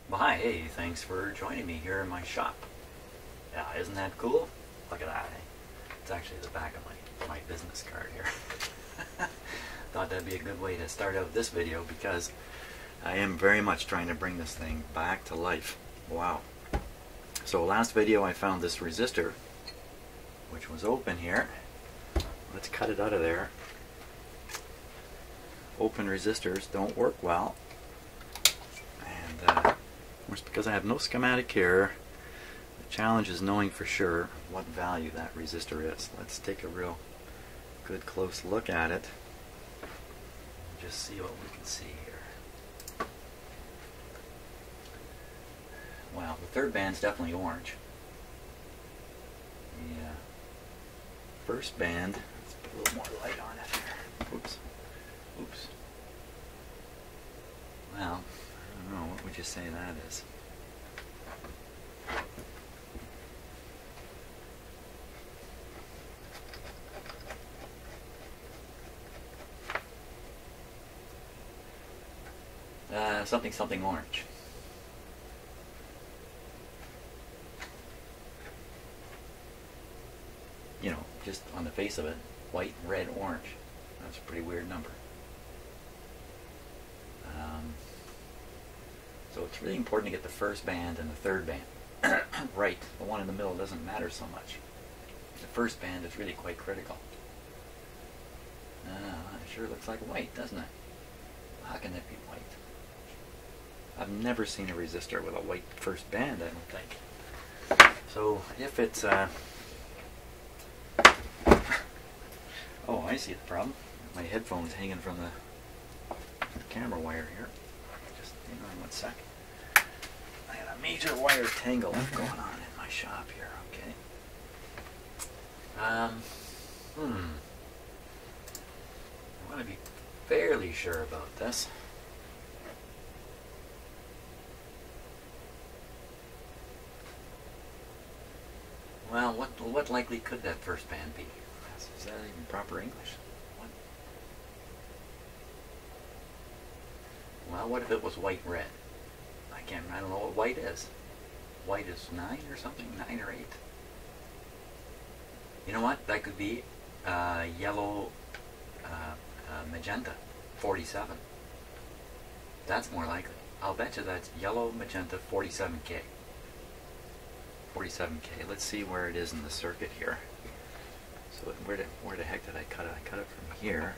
Well, hi, hey, thanks for joining me here in my shop. Yeah, isn't that cool? Look at that. It's actually the back of my business card here. Thought that'd be a good way to start out this video because I am very much trying to bring this thing back to life. Wow. So last video I found this resistor, which was open here. Let's cut it out of there. Open resistors don't work well. And of course, because I have no schematic here, the challenge is knowing for sure what value that resistor is. Let's take a real good close look at it. Just see what we can see here. Well, the third band's definitely orange. The first band, let's put a little more light on it here. Oops. Oops. Well, I don't know, what would you say that is? Something orange. You know, just on the face of it, white, red, orange. That's a pretty weird number. So it's really important to get the first band and the third band right. The one in the middle doesn't matter so much. The first band is really quite critical. It sure looks like white, doesn't it? How can it be white? I've never seen a resistor with a white first band, I don't think. So if it's oh, I see the problem. My headphone's hanging from the camera wire here. Just hang on one sec. I got a major wire tangle going on in my shop here, okay. I want to be fairly sure about this. Well, what likely could that first band be? Is that even proper English? What? Well, what if it was white-red? I don't know what white is. White is 9 or something? 9 or 8? You know what? That could be yellow magenta 47. That's more likely. I'll bet you that's yellow magenta 47K. 47K. Let's see where it is in the circuit here. So where the heck did I cut it? I cut it from here.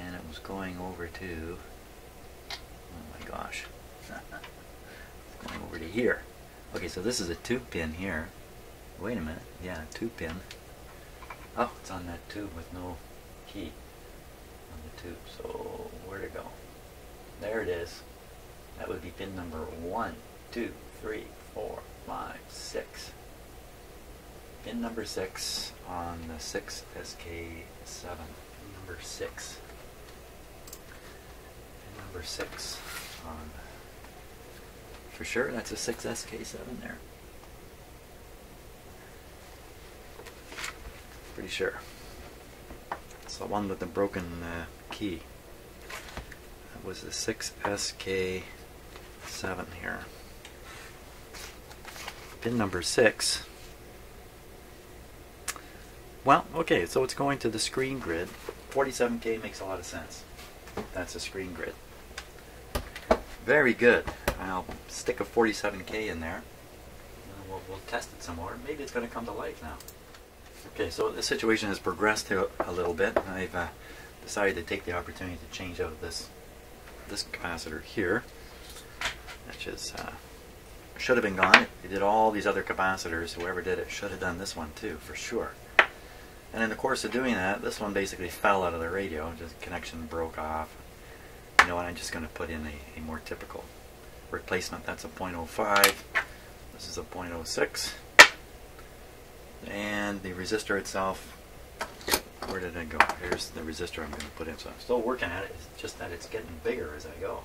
And it was going over to, oh my gosh, it's going over to here. Okay, so this is a tube pin here. Wait a minute, yeah, tube pin. Oh, it's on that tube with no key on the tube. So where'd it go? There it is. That would be pin number 1, 2, 3, 4, 5, 6. Pin number 6 on the 6SK7. Number 6. Pin number 6 on. For sure, that's a 6SK7 there. Pretty sure. It's the one with the broken key. That was the 6SK7 here. Pin number 6. Well, okay, so it's going to the screen grid. 47K makes a lot of sense. That's a screen grid. Very good. I'll stick a 47K in there. We'll test it some more. Maybe it's going to come to life now. Okay, so the situation has progressed a little bit. I've decided to take the opportunity to change out this capacitor here, which is should have been gone. It did all these other capacitors. Whoever did it should have done this one too, for sure. And in the course of doing that, this one basically fell out of the radio. Just connection broke off. You know what? I'm just going to put in a more typical replacement. That's a 0.05. This is a 0.06. And the resistor itself, where did it go? Here's the resistor I'm going to put in. So I'm still working at it. It's just that it's getting bigger as I go.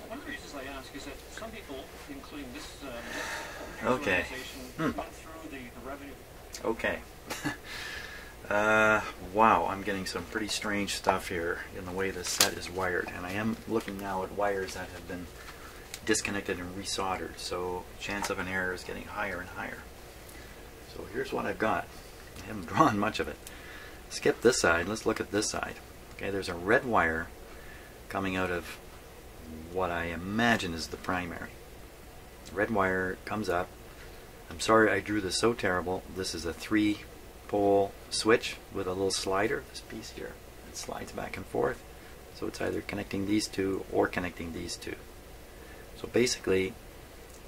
One of the reasons I ask is that some people, including this okay. organization, went through the revenue. Okay. Wow, I'm getting some pretty strange stuff here in the way this set is wired. And I am looking now at wires that have been disconnected and resoldered, so chance of an error is getting higher and higher. So here's what I've got. I haven't drawn much of it. Skip this side, let's look at this side. Okay, there's a red wire coming out of what I imagine is the primary. Red wire comes up. I'm sorry I drew this so terrible. This is a 3-pole switch with a little slider, this piece here. It slides back and forth. So it's either connecting these two or connecting these two. So basically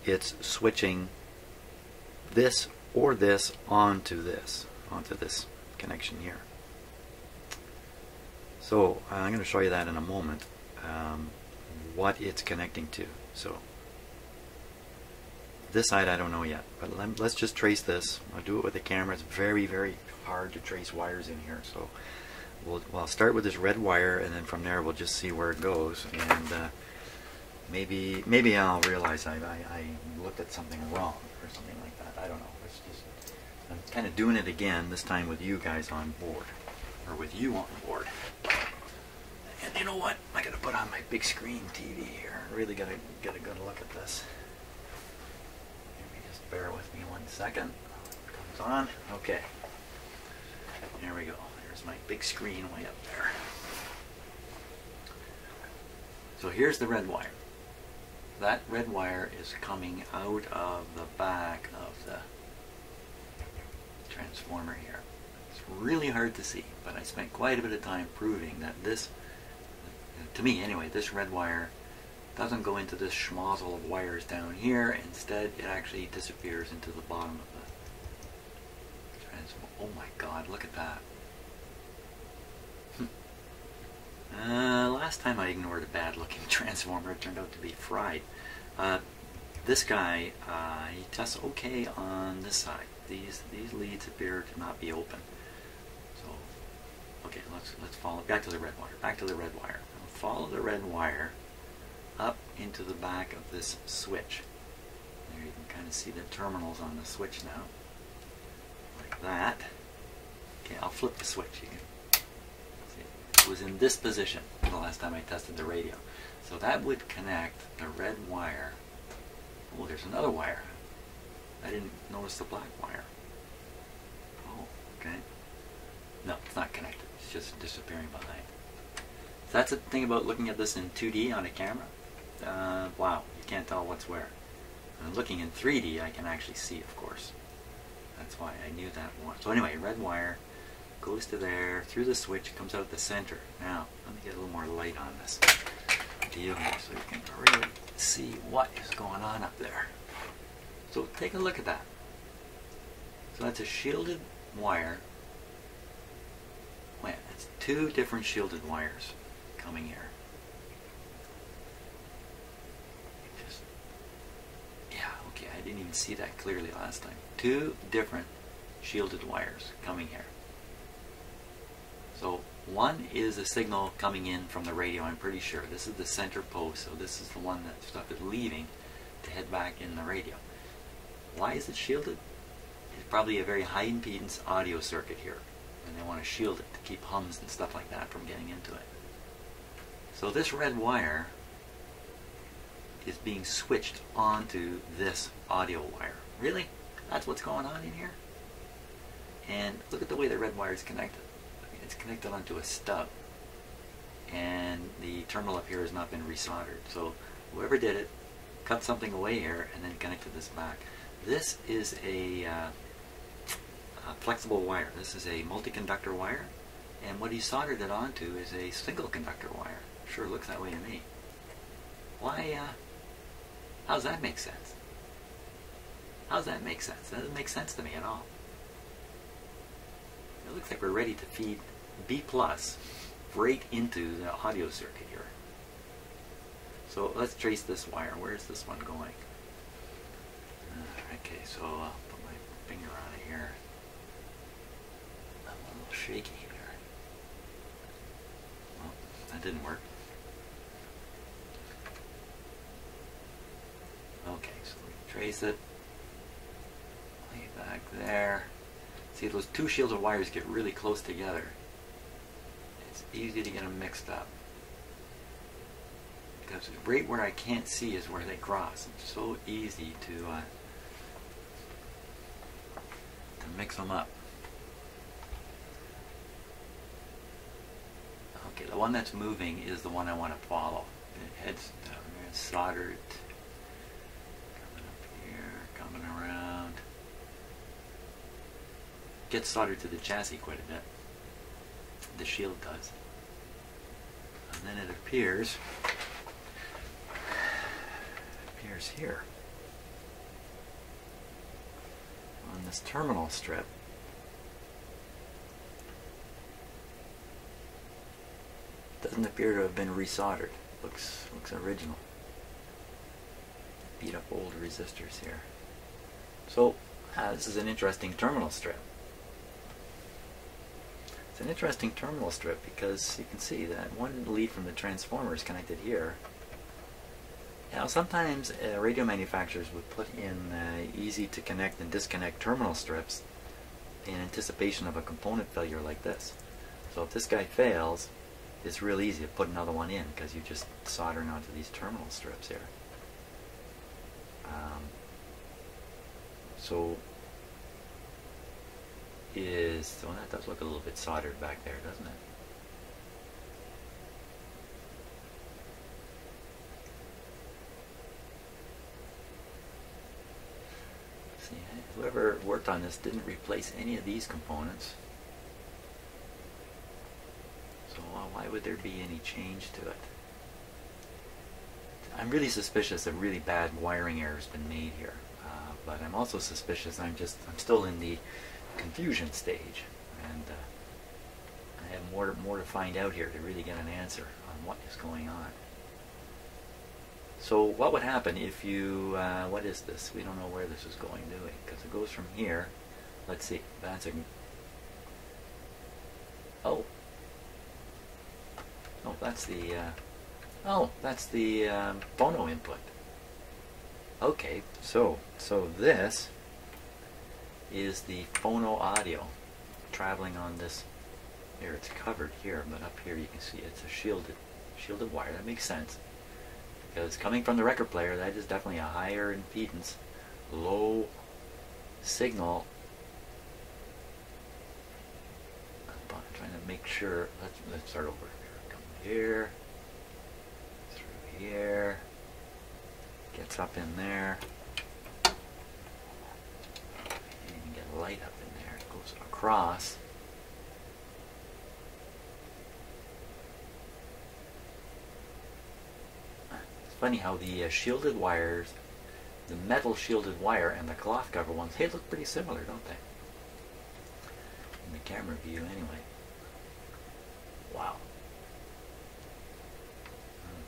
it's switching this or this onto this connection here. So I'm going to show you that in a moment, what it's connecting to. So this side I don't know yet, but let's just trace this. I'll do it with the camera. It's very, very hard to trace wires in here. So I'll start with this red wire, and then from there we'll just see where it goes. And maybe I'll realize I looked at something wrong or something like that. I don't know. It's just, I'm kind of doing it again, this time with you guys on board, or with you on board. And you know what? I gotta put on my big screen TV here. I really gotta get a good look at this. Just bear with me 1 second. It comes on. Okay. There we go. There's my big screen way up there. So here's the red wire. That red wire is coming out of the back of the transformer here. It's really hard to see, but I spent quite a bit of time proving that this, to me anyway, this red wire doesn't go into this schmozzle of wires down here. Instead, it actually disappears into the bottom of the transformer. Oh my God, look at that. Last time I ignored a bad looking transformer, it turned out to be fried. This guy, he tests okay on this side. These leads appear to not be open. So, okay, let's follow back to the red wire. Back to the red wire. I'll follow the red wire up into the back of this switch. There you can kind of see the terminals on the switch now, like that. Okay, I'll flip the switch. You can see it was in this position the last time I tested the radio. So that would connect the red wire. Oh, there's another wire. I didn't notice the black wire. Oh, okay. No, it's not connected. It's just disappearing behind. So that's the thing about looking at this in 2D on a camera. Wow, you can't tell what's where. And looking in 3D, I can actually see, of course. That's why I knew that one. So anyway, red wire goes to there, through the switch, comes out the center. Now, let me get a little more light on this deal here so you can really see what is going on up there. So take a look at that. So that's a shielded wire. Wait, it's 2 different shielded wires coming here. I didn't even see that clearly last time. 2 different shielded wires coming here. So one is a signal coming in from the radio, I'm pretty sure. This is the center post, so this is the one that stuff is leaving to head back in the radio. Why is it shielded? It's probably a very high impedance audio circuit here, and they want to shield it to keep hums and stuff like that from getting into it. So this red wire is being switched onto this audio wire. Really? That's what's going on in here? And look at the way the red wire is connected. I mean, it's connected onto a stub, and the terminal up here has not been resoldered. So whoever did it cut something away here and then connected this back. This is a flexible wire. This is a multi-conductor wire, and what he soldered it onto is a single conductor wire. Sure looks that way to me. Why, how does that make sense? How does that make sense? That doesn't make sense to me at all. It looks like we're ready to feed B+ right into the audio circuit here. So let's trace this wire. Where's this one going? Okay, so I'll put my finger on it here. I'm a little shaky here. Well, that didn't work. Okay, so we trace it. Way back there. See, those two shielded wires get really close together. It's easy to get them mixed up. Because right where I can't see is where they cross. It's so easy to mix them up. Okay, the one that's moving is the one I want to follow. It heads down there, it's soldered. Coming up here, coming around. Gets soldered to the chassis quite a bit. The shield does. And then it appears here on this terminal strip. Doesn't appear to have been resoldered. Looks original. Beat up old resistors here. So this is an interesting terminal strip. It's an interesting terminal strip because you can see that one lead from the transformer is connected here. Now sometimes radio manufacturers would put in easy to connect and disconnect terminal strips in anticipation of a component failure like this. So if this guy fails, it's real easy to put another one in because you just soldering onto these terminal strips here. So that does look a little bit soldered back there, doesn't it? See, whoever worked on this didn't replace any of these components. So why would there be any change to it? I'm really suspicious a really bad wiring error has been made here. But I'm also suspicious I'm still in the confusion stage, and I have more to find out here to really get an answer on what is going on. So what would happen if you, what is this? We don't know where this is going, do we? Because it goes from here. Let's see, that's a, oh, that's the phono input. Okay, so this is the phono audio traveling on this. Here it's covered here, but up here you can see it's a shielded wire. That makes sense because coming from the record player, that is definitely a higher impedance, low signal. I'm trying to make sure. Let's start over here. Come here, through here. Gets up in there. You can get light up in there. It goes across. It's funny how the shielded wires, the metal shielded wire and the cloth cover ones, they look pretty similar, don't they? In the camera view anyway. Wow.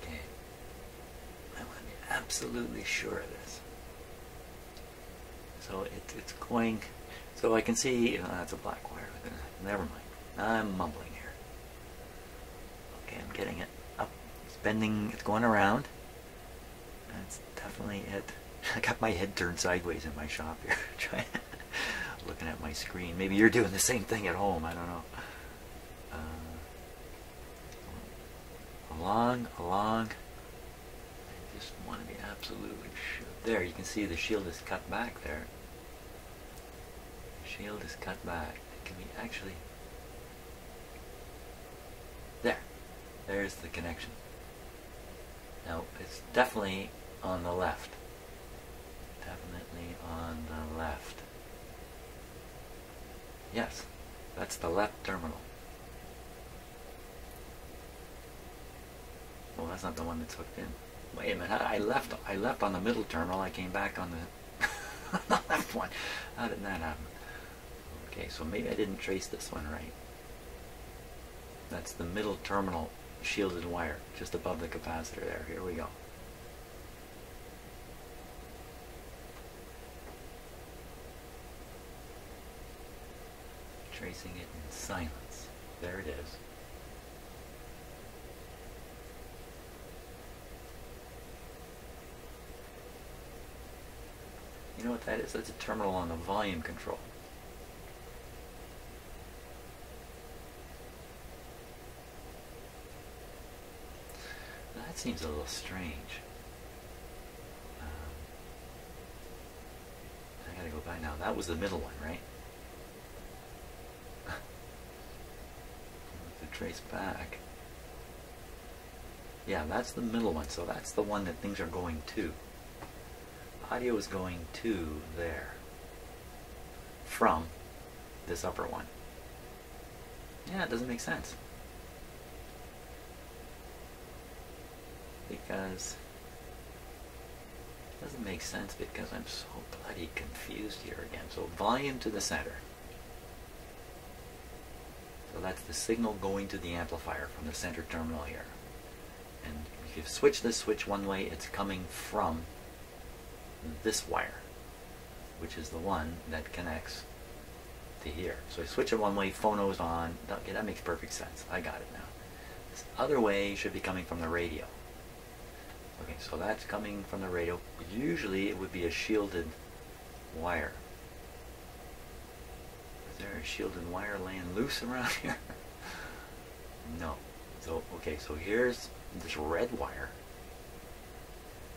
Okay. I want to be absolutely sure of this. So it's going, so I can see, that's a black wire. Never mind. I'm mumbling here. Okay, I'm getting it up. It's bending, it's going around. That's definitely it. I got my head turned sideways in my shop here, trying looking at my screen. Maybe you're doing the same thing at home, I don't know. Along. I just want to be absolutely sure. There, you can see the shield is cut back there. The shield is cut back. It can be actually... There. There's the connection. Now, it's definitely on the left. Definitely on the left. Yes, that's the left terminal. Well, that's not the one that's hooked in. Wait a minute, I left on the middle terminal, I came back on the, on the left one. How did that happen? Okay, so maybe I didn't trace this one right. That's the middle terminal shielded wire, just above the capacitor there. Here we go. Tracing it in silence. There it is. You know what that is? That's a terminal on the volume control. seems a little strange. I gotta go back now. That was the middle one, right? To trace back. Yeah, that's the middle one. So that's the one that things are going to. Audio is going to there. From this upper one. Yeah, it doesn't make sense. Because it doesn't make sense because I'm so bloody confused here again. So volume to the center. So that's the signal going to the amplifier from the center terminal here. And if you switch this switch one way, it's coming from this wire, which is the one that connects to here. So I switch it one way, phono's on. Okay, that makes perfect sense. I got it now. This other way should be coming from the radio. Okay, so that's coming from the radio. Usually it would be a shielded wire. Is there a shielded wire laying loose around here? No. So, okay, so here's this red wire.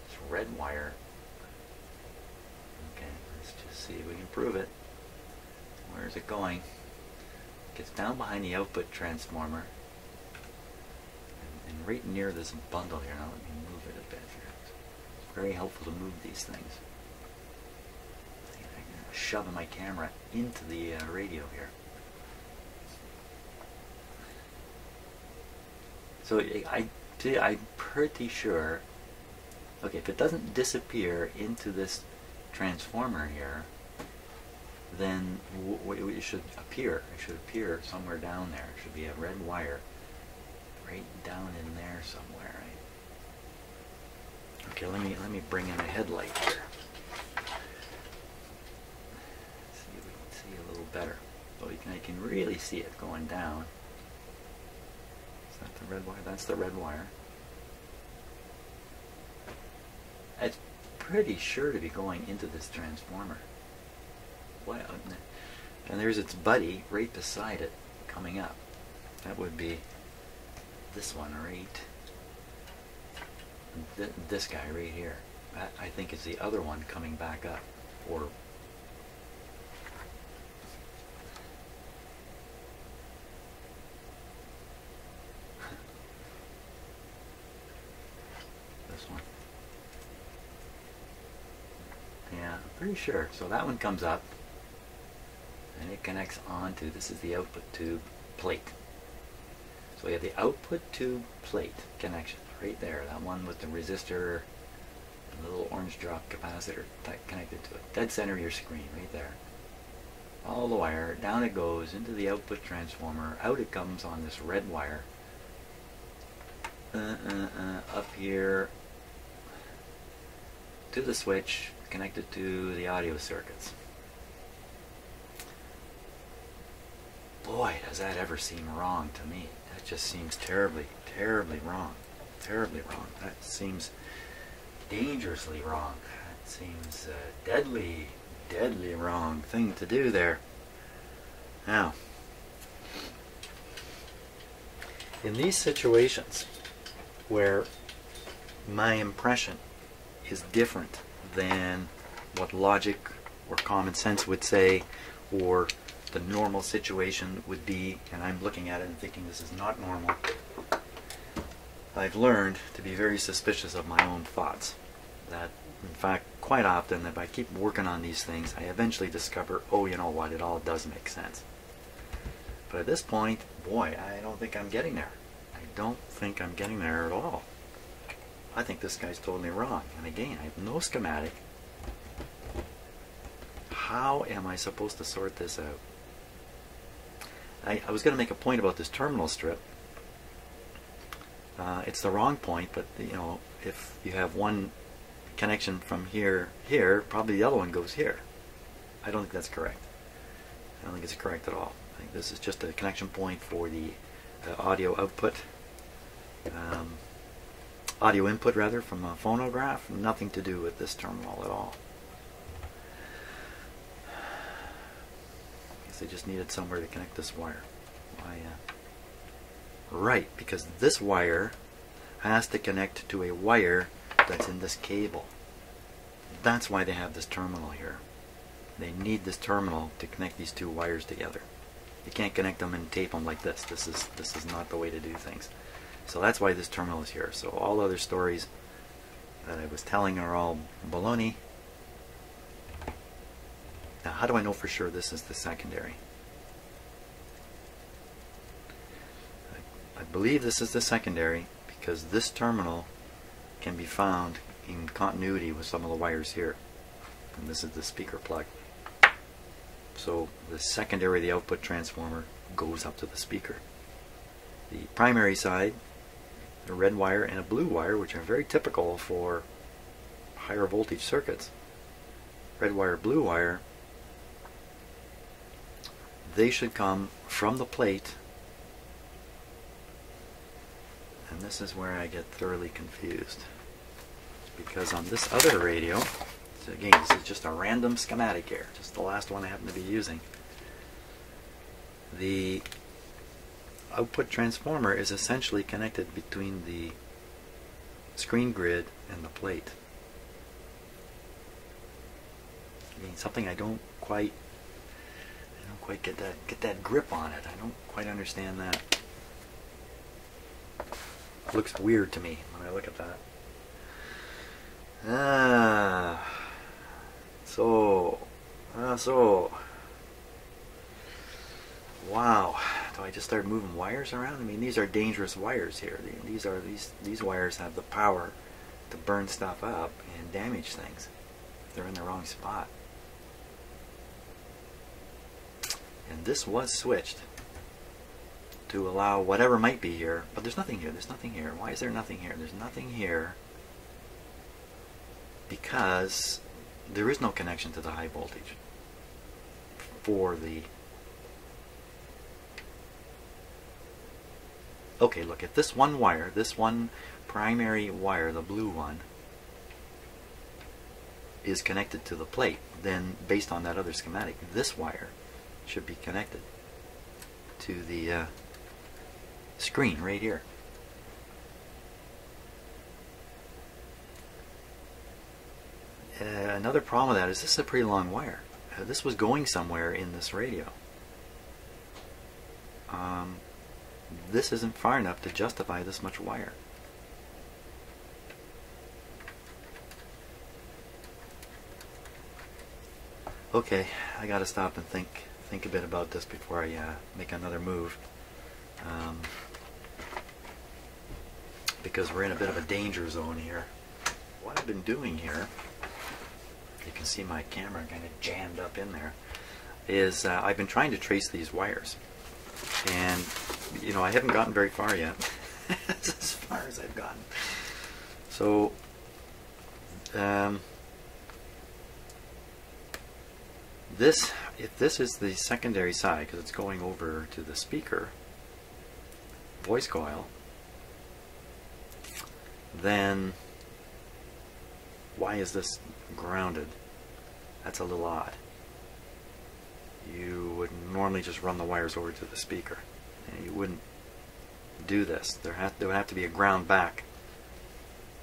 This red wire. Okay, let's just see if we can prove it. Where is it going? It gets down behind the output transformer. And right near this bundle here. Now let me move it a bit here. It's very helpful to move these things. I'm shoving my camera into the radio here. So I'm pretty sure. Okay, if it doesn't disappear into this transformer here, then it should appear. It should appear somewhere down there. It should be a red wire right down in there somewhere. Right? Okay, let me bring in a headlight here. See if we can see a little better. So I can really see it going down. Is that the red wire? That's the red wire. It's pretty sure to be going into this transformer. What? And there's its buddy right beside it coming up. That would be this one right. This guy right here. That, I think, is the other one coming back up. Or this one. Yeah, I'm pretty sure. So that one comes up. And it connects onto, this is the output tube plate. So you have the output tube plate connection right there. That one with the resistor and the little orange drop capacitor connected to it. Dead center of your screen right there. Follow the wire. Down it goes into the output transformer. Out it comes on this red wire. Up here to the switch connected to the audio circuits. Boy, does that ever seem wrong to me. That just seems terribly, terribly wrong. Terribly wrong. That seems dangerously wrong. That seems deadly, deadly wrong thing to do there. Now, in these situations where my impression is different than what logic or common sense would say, or the normal situation would be, and I'm looking at it and thinking this is not normal, I've learned to be very suspicious of my own thoughts. That, in fact, quite often, if I keep working on these things, I eventually discover, oh, you know what, it all does make sense. But at this point, boy, I don't think I'm getting there. I don't think I'm getting there at all. I think this guy's totally wrong. And again, I have no schematic. How am I supposed to sort this out? I was going to make a point about this terminal strip. It's the wrong point, but you know, if you have one connection from here, probably the other one goes here. I don't think that's correct. I don't think it's correct at all. I think this is just a connection point for the audio output, audio input rather, from a phonograph. Nothing to do with this terminal at all. They just needed somewhere to connect this wire. Right, because this wire has to connect to a wire that's in this cable. That's why they have this terminal here. They need this terminal to connect these two wires together. You can't connect them and tape them like this. This is not the way to do things. So that's why this terminal is here. So all other stories that I was telling are all baloney. Now, how do I know for sure this is the secondary? I believe this is the secondary because this terminal can be found in continuity with some of the wires here. And this is the speaker plug. So the secondary, the output transformer, goes up to the speaker. The primary side, a red wire and a blue wire, which are very typical for higher voltage circuits. Red wire, blue wire, they should come from the plate. And this is where I get thoroughly confused. Because on this other radio, so again, this is just a random schematic here, just the last one I happen to be using. The output transformer is essentially connected between the screen grid and the plate. Again, something I don't quite get that grip on it. I don't quite understand that. It looks weird to me when I look at that. So wow, do I just start moving wires around? I mean, these are dangerous wires here. These wires have the power to burn stuff up and damage things if they're in the wrong spot. And this was switched to allow whatever might be here, but there's nothing here. There's nothing here. Why is there nothing here? There's nothing here because there is no connection to the high voltage for the... Okay, look, at this one wire, this one primary wire, the blue one, is connected to the plate, then based on that other schematic, this wire should be connected to the screen right here. Another problem with that is this is a pretty long wire. This was going somewhere in this radio. This isn't far enough to justify this much wire. Okay, I gotta stop and think a bit about this before I make another move. Because we're in a bit of a danger zone here. What I've been doing here, you can see my camera kind of jammed up in there, is I've been trying to trace these wires. And, you know, I haven't gotten very far yet. That's as far as I've gotten. So, if this is the secondary side, because it's going over to the speaker voice coil, then why is this grounded? That's a little odd. You would normally just run the wires over to the speaker, and you wouldn't do this. There would have to be a ground back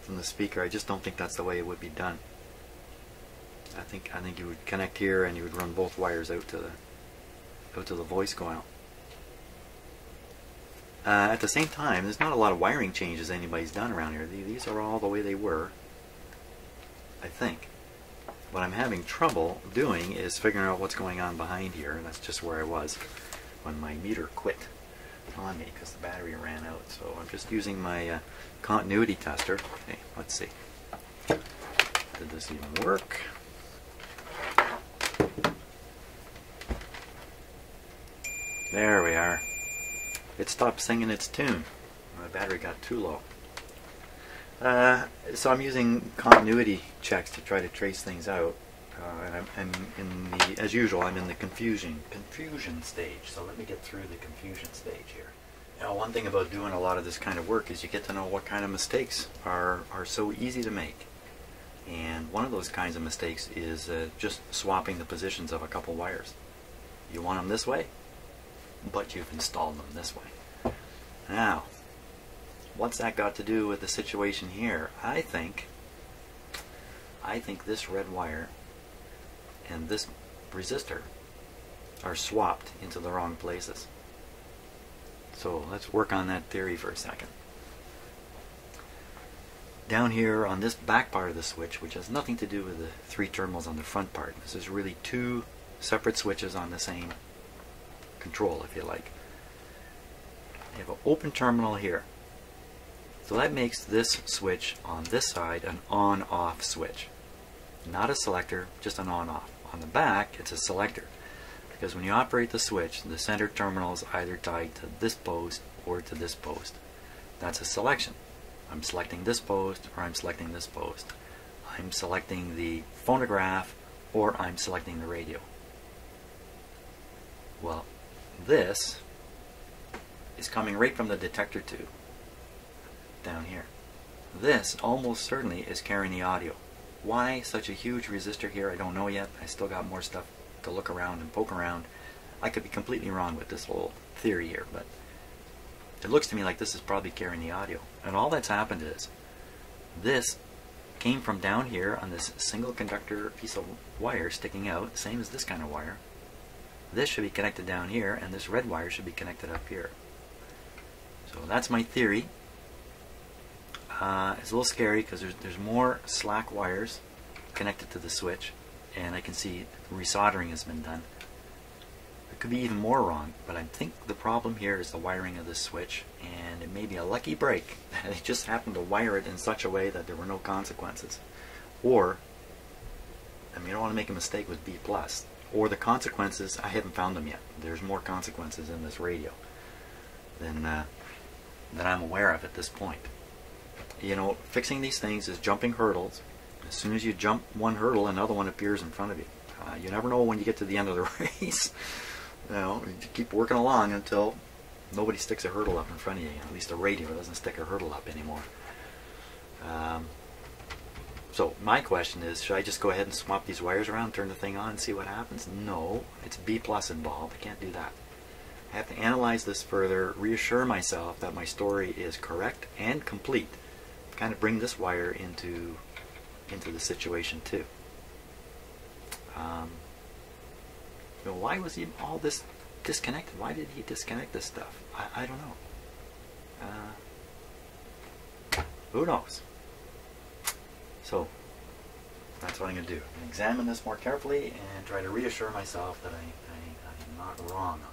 from the speaker. I just don't think that's the way it would be done. I think you would connect here and you would run both wires out to the voice coil. At the same time, there's not a lot of wiring changes anybody's done around here. These are all the way they were, I think. What I'm having trouble doing is figuring out what's going on behind here, and that's just where I was when my meter quit on me because the battery ran out. So I'm just using my continuity tester. Okay, let's see. Did this even work? There we are. It stopped singing its tune. My battery got too low. So I'm using continuity checks to try to trace things out. And I'm in the, as usual, I'm in the confusion stage. So let me get through the confusion stage here. Now, one thing about doing a lot of this kind of work is you get to know what kind of mistakes are so easy to make. And one of those kinds of mistakes is just swapping the positions of a couple wires. You want them this way, but you've installed them this way. Now, what's that got to do with the situation here? I think this red wire and this resistor are swapped into the wrong places. So let's work on that theory for a second. Down here on this back part of the switch, which has nothing to do with the 3 terminals on the front part, this is really 2 separate switches on the same control, if you like. You have an open terminal here. So that makes this switch on this side an on-off switch. Not a selector, just an on-off. On the back, it's a selector. Because when you operate the switch, the center terminal is either tied to this post or to this post. That's a selection. I'm selecting this post or I'm selecting this post. I'm selecting the phonograph or I'm selecting the radio. Well, this is coming right from the detector tube down here. This almost certainly is carrying the audio. Why such a huge resistor here, I don't know yet. I still got more stuff to look around and poke around. I could be completely wrong with this whole theory here, but it looks to me like this is probably carrying the audio. And all that's happened is this came from down here on this single conductor piece of wire sticking out, same as this kind of wire. This should be connected down here, and this red wire should be connected up here. So that's my theory. It's a little scary because there's more slack wires connected to the switch, and I can see resoldering has been done. It could be even more wrong, but I think the problem here is the wiring of this switch, and it may be a lucky break that they just happened to wire it in such a way that there were no consequences. Or, I mean, you don't want to make a mistake with B+. Or the consequences, I haven't found them yet. There's more consequences in this radio than I'm aware of at this point. You know, fixing these things is jumping hurdles. As soon as you jump one hurdle, another one appears in front of you. You never know when you get to the end of the race. You know, you keep working along until nobody sticks a hurdle up in front of you. At least the radio doesn't stick a hurdle up anymore. So my question is, should I just go ahead and swap these wires around, turn the thing on, and see what happens? No, it's B+ involved. I can't do that. I have to analyze this further, reassure myself that my story is correct and complete. Kind of bring this wire into the situation too. You know, why was all this disconnected? Why did he disconnect this stuff? I don't know. Who knows? So that's what I'm going to do. Examine this more carefully and try to reassure myself that I'm not wrong on